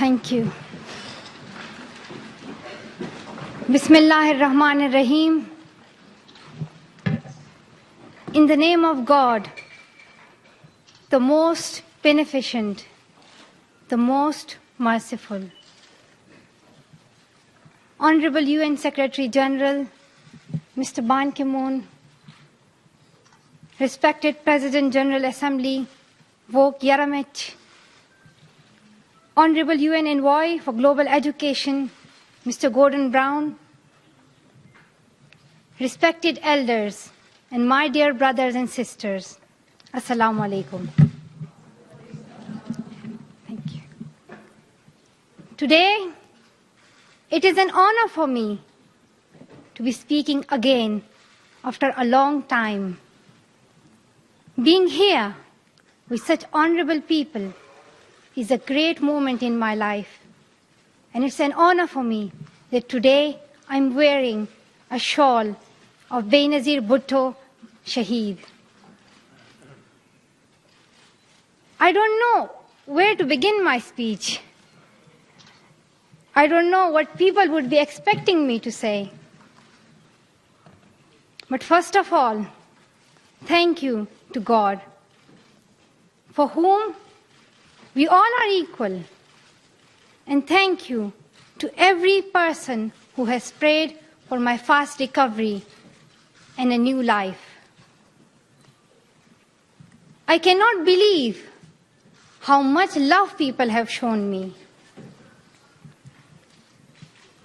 Thank you. Bismillahir-Rahmanir-Rahim. In the name of God, the most beneficent, the most merciful. Honorable UN Secretary General, Mr. Ban Ki-moon, respected President General Assembly, Vok Yaramich, Honorable UN Envoy for Global Education, Mr. Gordon Brown, respected elders, and my dear brothers and sisters, Assalamu alaikum. Thank you. Today, it is an honor for me to be speaking again after a long time. Being here with such honorable people is a great moment in my life. And it's an honor for me that today I'm wearing a shawl of Benazir Bhutto Shaheed. I don't know where to begin my speech. I don't know what people would be expecting me to say. But first of all, thank you to God, for whom we all are equal. And thank you to every person who has prayed for my fast recovery and a new life. I cannot believe how much love people have shown me.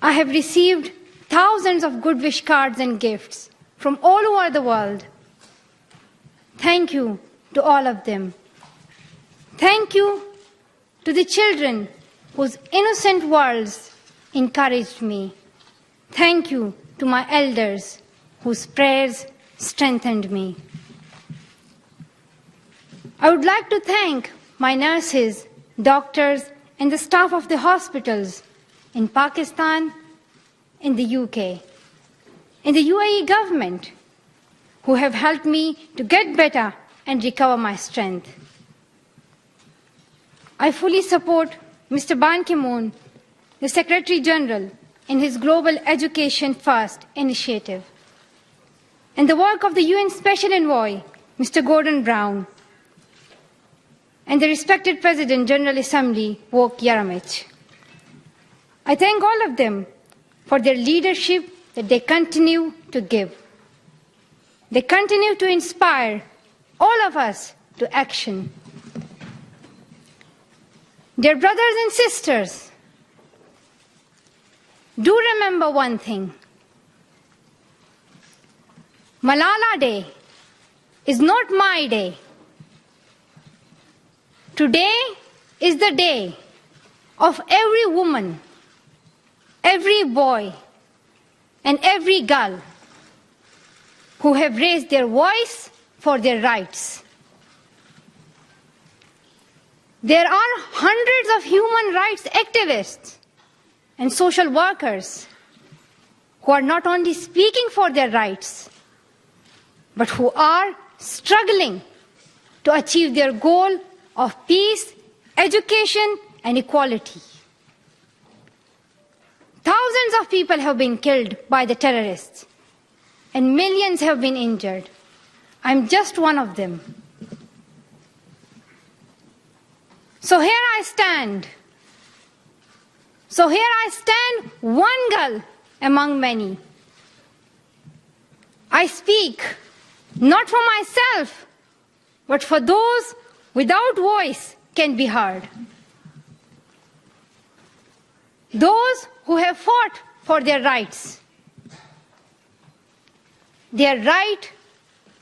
I have received thousands of good wish cards and gifts from all over the world. Thank you to all of them. Thank you to the children whose innocent words encouraged me. Thank you to my elders whose prayers strengthened me. I would like to thank my nurses, doctors, and the staff of the hospitals in Pakistan, in the UK, in the UAE government, who have helped me to get better and recover my strength. I fully support Mr. Ban Ki-moon, the Secretary General, in his Global Education First initiative, and the work of the UN Special Envoy, Mr. Gordon Brown, and the respected President General Assembly, Vok Yaramich. I thank all of them for their leadership that they continue to give. They continue to inspire all of us to action. Dear brothers and sisters, do remember one thing. Malala Day is not my day. Today is the day of every woman, every boy, and every girl who have raised their voice for their rights. There are hundreds of human rights activists and social workers who are not only speaking for their rights, but who are struggling to achieve their goal of peace, education, and equality. Thousands of people have been killed by the terrorists, and millions have been injured. I'm just one of them. So here I stand. One girl among many. I speak not for myself, but for those without voice can be heard. Those who have fought for their rights. Their right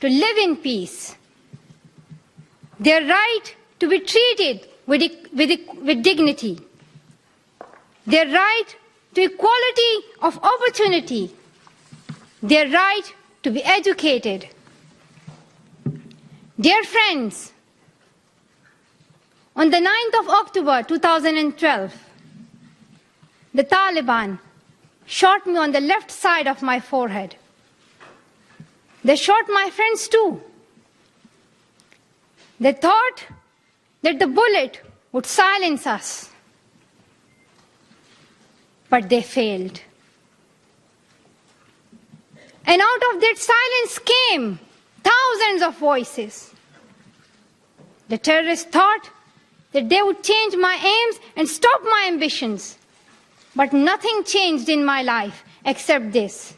to live in peace. Their right to be treated with dignity. Their right to equality of opportunity. Their right to be educated. Dear friends, on the 9th of October 2012, the Taliban shot me on the left side of my forehead. They shot my friends too. They thought that the bullet would silence us. but they failed. And out of that silence came thousands of voices. The terrorists thought that they would change my aims and stop my ambitions. But nothing changed in my life except this.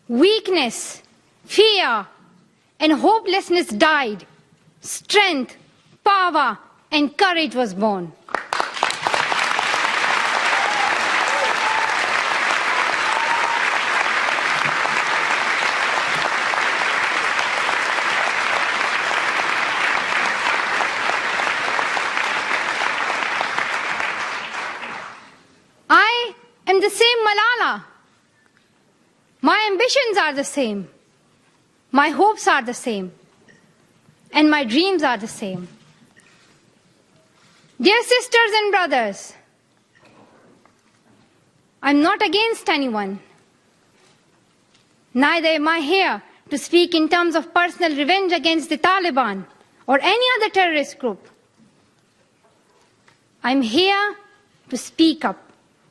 Weakness, fear, and hopelessness died. Strength, power, and courage was born. I am the same Malala. My ambitions are the same. My hopes are the same. And my dreams are the same. Dear sisters and brothers, I'm not against anyone. Neither am I here to speak in terms of personal revenge against the Taliban or any other terrorist group. I'm here to speak up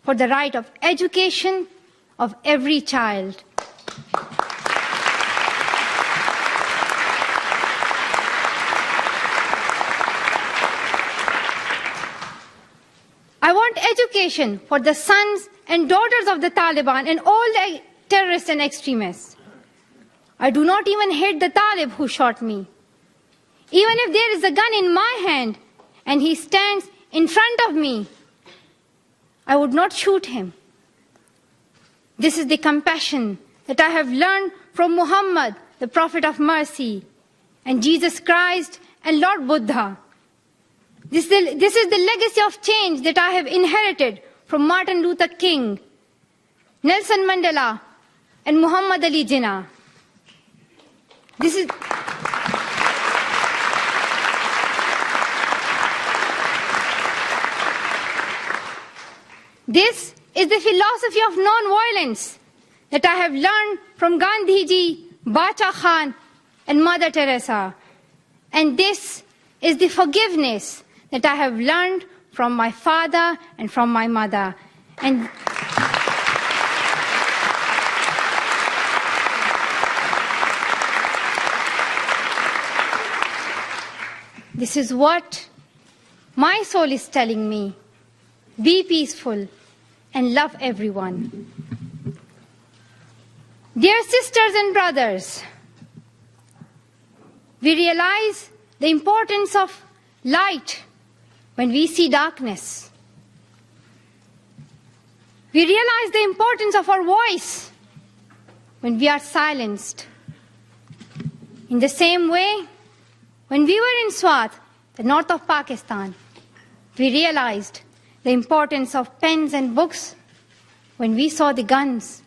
for the right of education of every child. I want education for the sons and daughters of the Taliban and all the terrorists and extremists. I do not even hate the Talib who shot me. Even if there is a gun in my hand and he stands in front of me, I would not shoot him. This is the compassion that I have learned from Muhammad, the Prophet of Mercy, and Jesus Christ and Lord Buddha. This is the legacy of change that I have inherited from Martin Luther King, Nelson Mandela, and Muhammad Ali Jinnah. This is the philosophy of non-violence that I have learned from Gandhiji, Bacha Khan, and Mother Teresa. And this is the forgiveness that I have learned from my father and from my mother. And this is what my soul is telling me. Be peaceful and love everyone. Dear sisters and brothers, we realize the importance of light when we see darkness. We realize the importance of our voice when we are silenced. In the same way, when we were in Swat, the north of Pakistan, we realized the importance of pens and books when we saw the guns.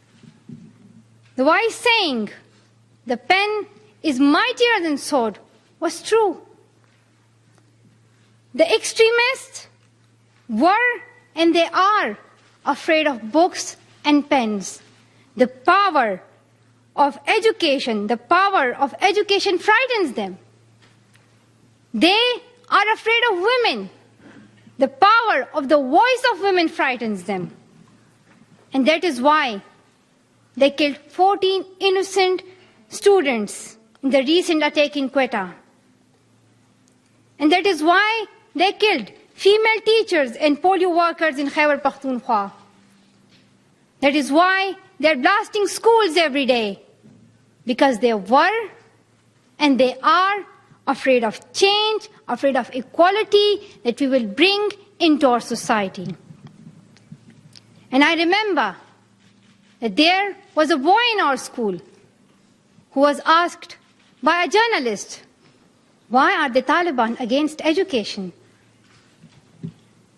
The wise saying, "The pen is mightier than sword," was true. The extremists were and they are afraid of books and pens. The power of education frightens them. They are afraid of women. The power of the voice of women frightens them. And that is why they killed 14 innocent students in the recent attack in Quetta. And that is why they killed female teachers and polio workers in Khyber Pakhtunkhwa. That is why they're blasting schools every day. Because they were and they are afraid of change, afraid of equality that we will bring into our society. And I remember that there was a boy in our school who was asked by a journalist, "Why are the Taliban against education?"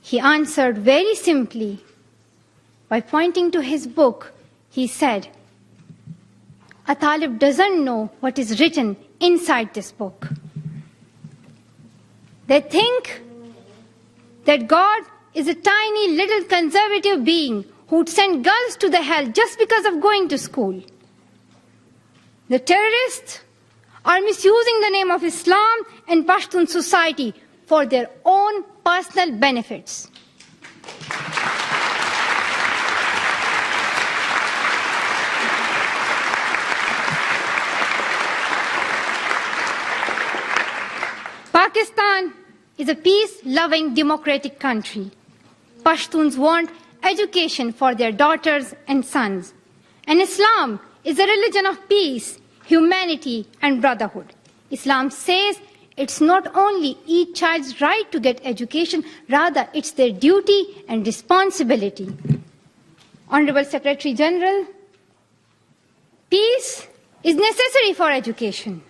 He answered very simply by pointing to his book. He said, "A Talib doesn't know what is written inside this book." They think that God is a tiny little conservative being who would send girls to the hell just because of going to school. The terrorists are misusing the name of Islam and Pashtun society for their own personal benefits. Pakistan is a peace-loving democratic country. Pashtuns want education for their daughters and sons. And Islam is a religion of peace, humanity, and brotherhood. Islam says it's not only each child's right to get education, rather it's their duty and responsibility. Honorable Secretary General, peace is necessary for education.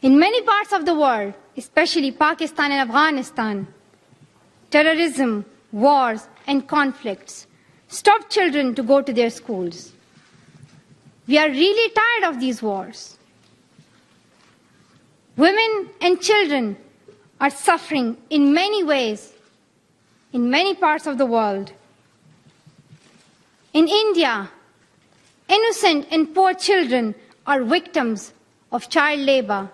In many parts of the world, especially Pakistan and Afghanistan, terrorism, wars, and conflicts stop children to go to their schools. We are really tired of these wars. Women and children are suffering in many ways in many parts of the world. In India, innocent and poor children are victims of child labor.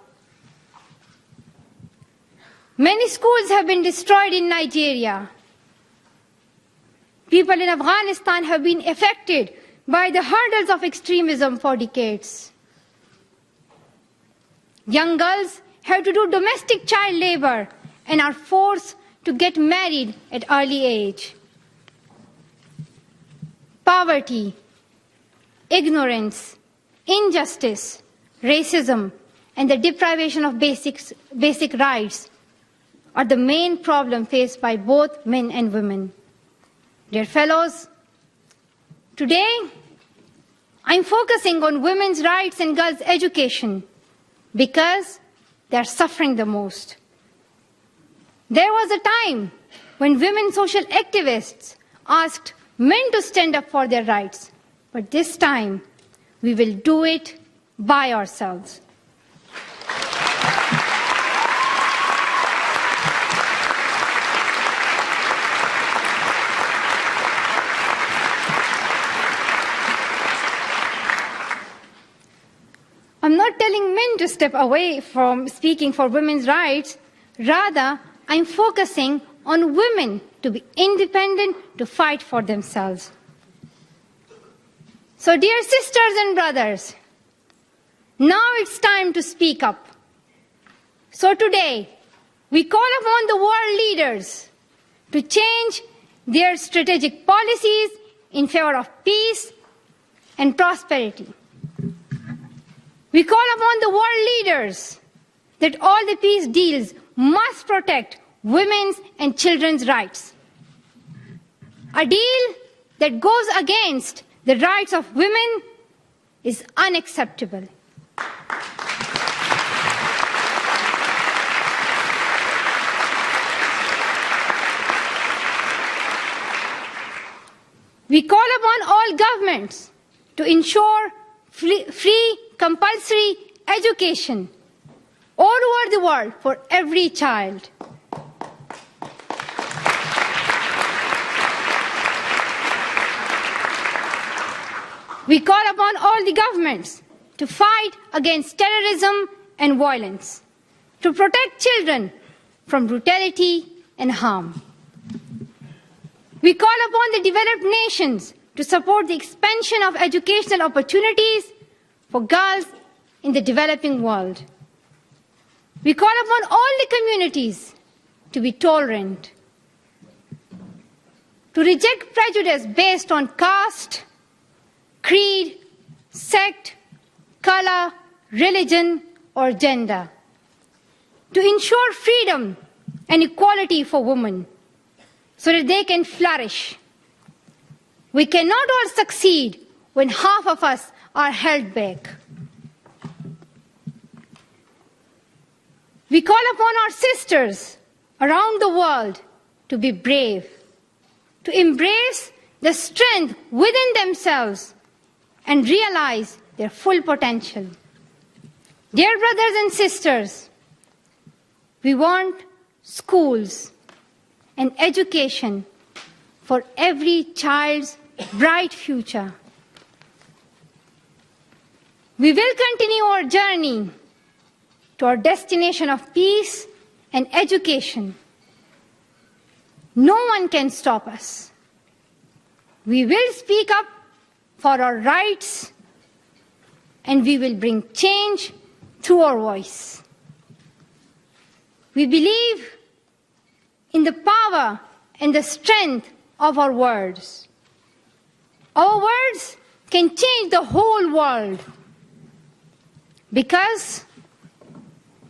Many schools have been destroyed in Nigeria. People in Afghanistan have been affected by the hurdles of extremism for decades. Young girls have to do domestic child labor and are forced to get married at early age. Poverty, ignorance, injustice, racism, and the deprivation of basic rights are the main problem faced by both men and women. Dear fellows, today I'm focusing on women's rights and girls' education because they are suffering the most. There was a time when women social activists asked men to stand up for their rights, but this time we will do it by ourselves. I'm not telling men to step away from speaking for women's rights. Rather, I'm focusing on women to be independent, to fight for themselves. So, dear sisters and brothers, now it's time to speak up. So today, we call upon the world leaders to change their strategic policies in favor of peace and prosperity. We call upon the world leaders that all the peace deals must protect women's and children's rights. A deal that goes against the rights of women is unacceptable. We call upon all governments to ensure free compulsory education all over the world for every child. We call upon all the governments to fight against terrorism and violence, to protect children from brutality and harm. We call upon the developed nations to support the expansion of educational opportunities for girls in the developing world. We call upon all the communities to be tolerant, to reject prejudice based on caste, creed, sect, color, religion, or gender, to ensure freedom and equality for women so that they can flourish. We cannot all succeed when half of us are held back. We call upon our sisters around the world to be brave, to embrace the strength within themselves and realize their full potential. Dear brothers and sisters, we want schools and education for every child's bright future. We will continue our journey to our destination of peace and education. No one can stop us. We will speak up for our rights, and we will bring change through our voice. We believe in the power and the strength of our words. Our words can change the whole world because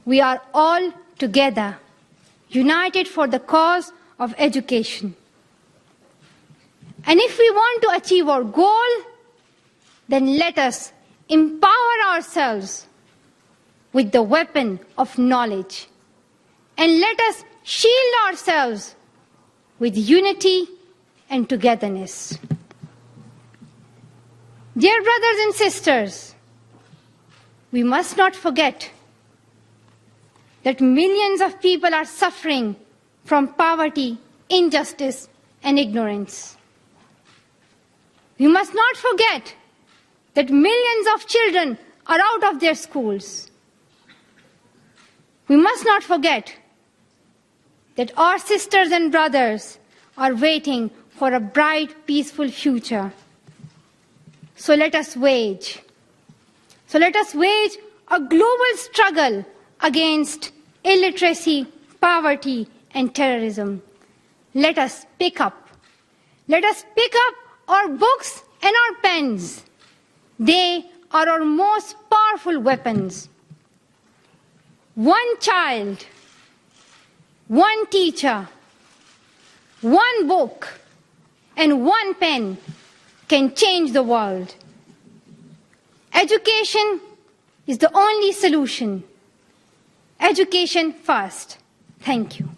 we are all together, united for the cause of education. And if we want to achieve our goal, then let us empower ourselves with the weapon of knowledge. And let us shield ourselves with unity and togetherness. Dear brothers and sisters, we must not forget that millions of people are suffering from poverty, injustice, and ignorance. We must not forget that millions of children are out of their schools. We must not forget that our sisters and brothers are waiting for a bright, peaceful future. So let us wage a global struggle against illiteracy, poverty, and terrorism. Let us pick up our books and our pens. They are our most powerful weapons. One child, one teacher, one book, and one pen can change the world. Education is the only solution. Education first. Thank you.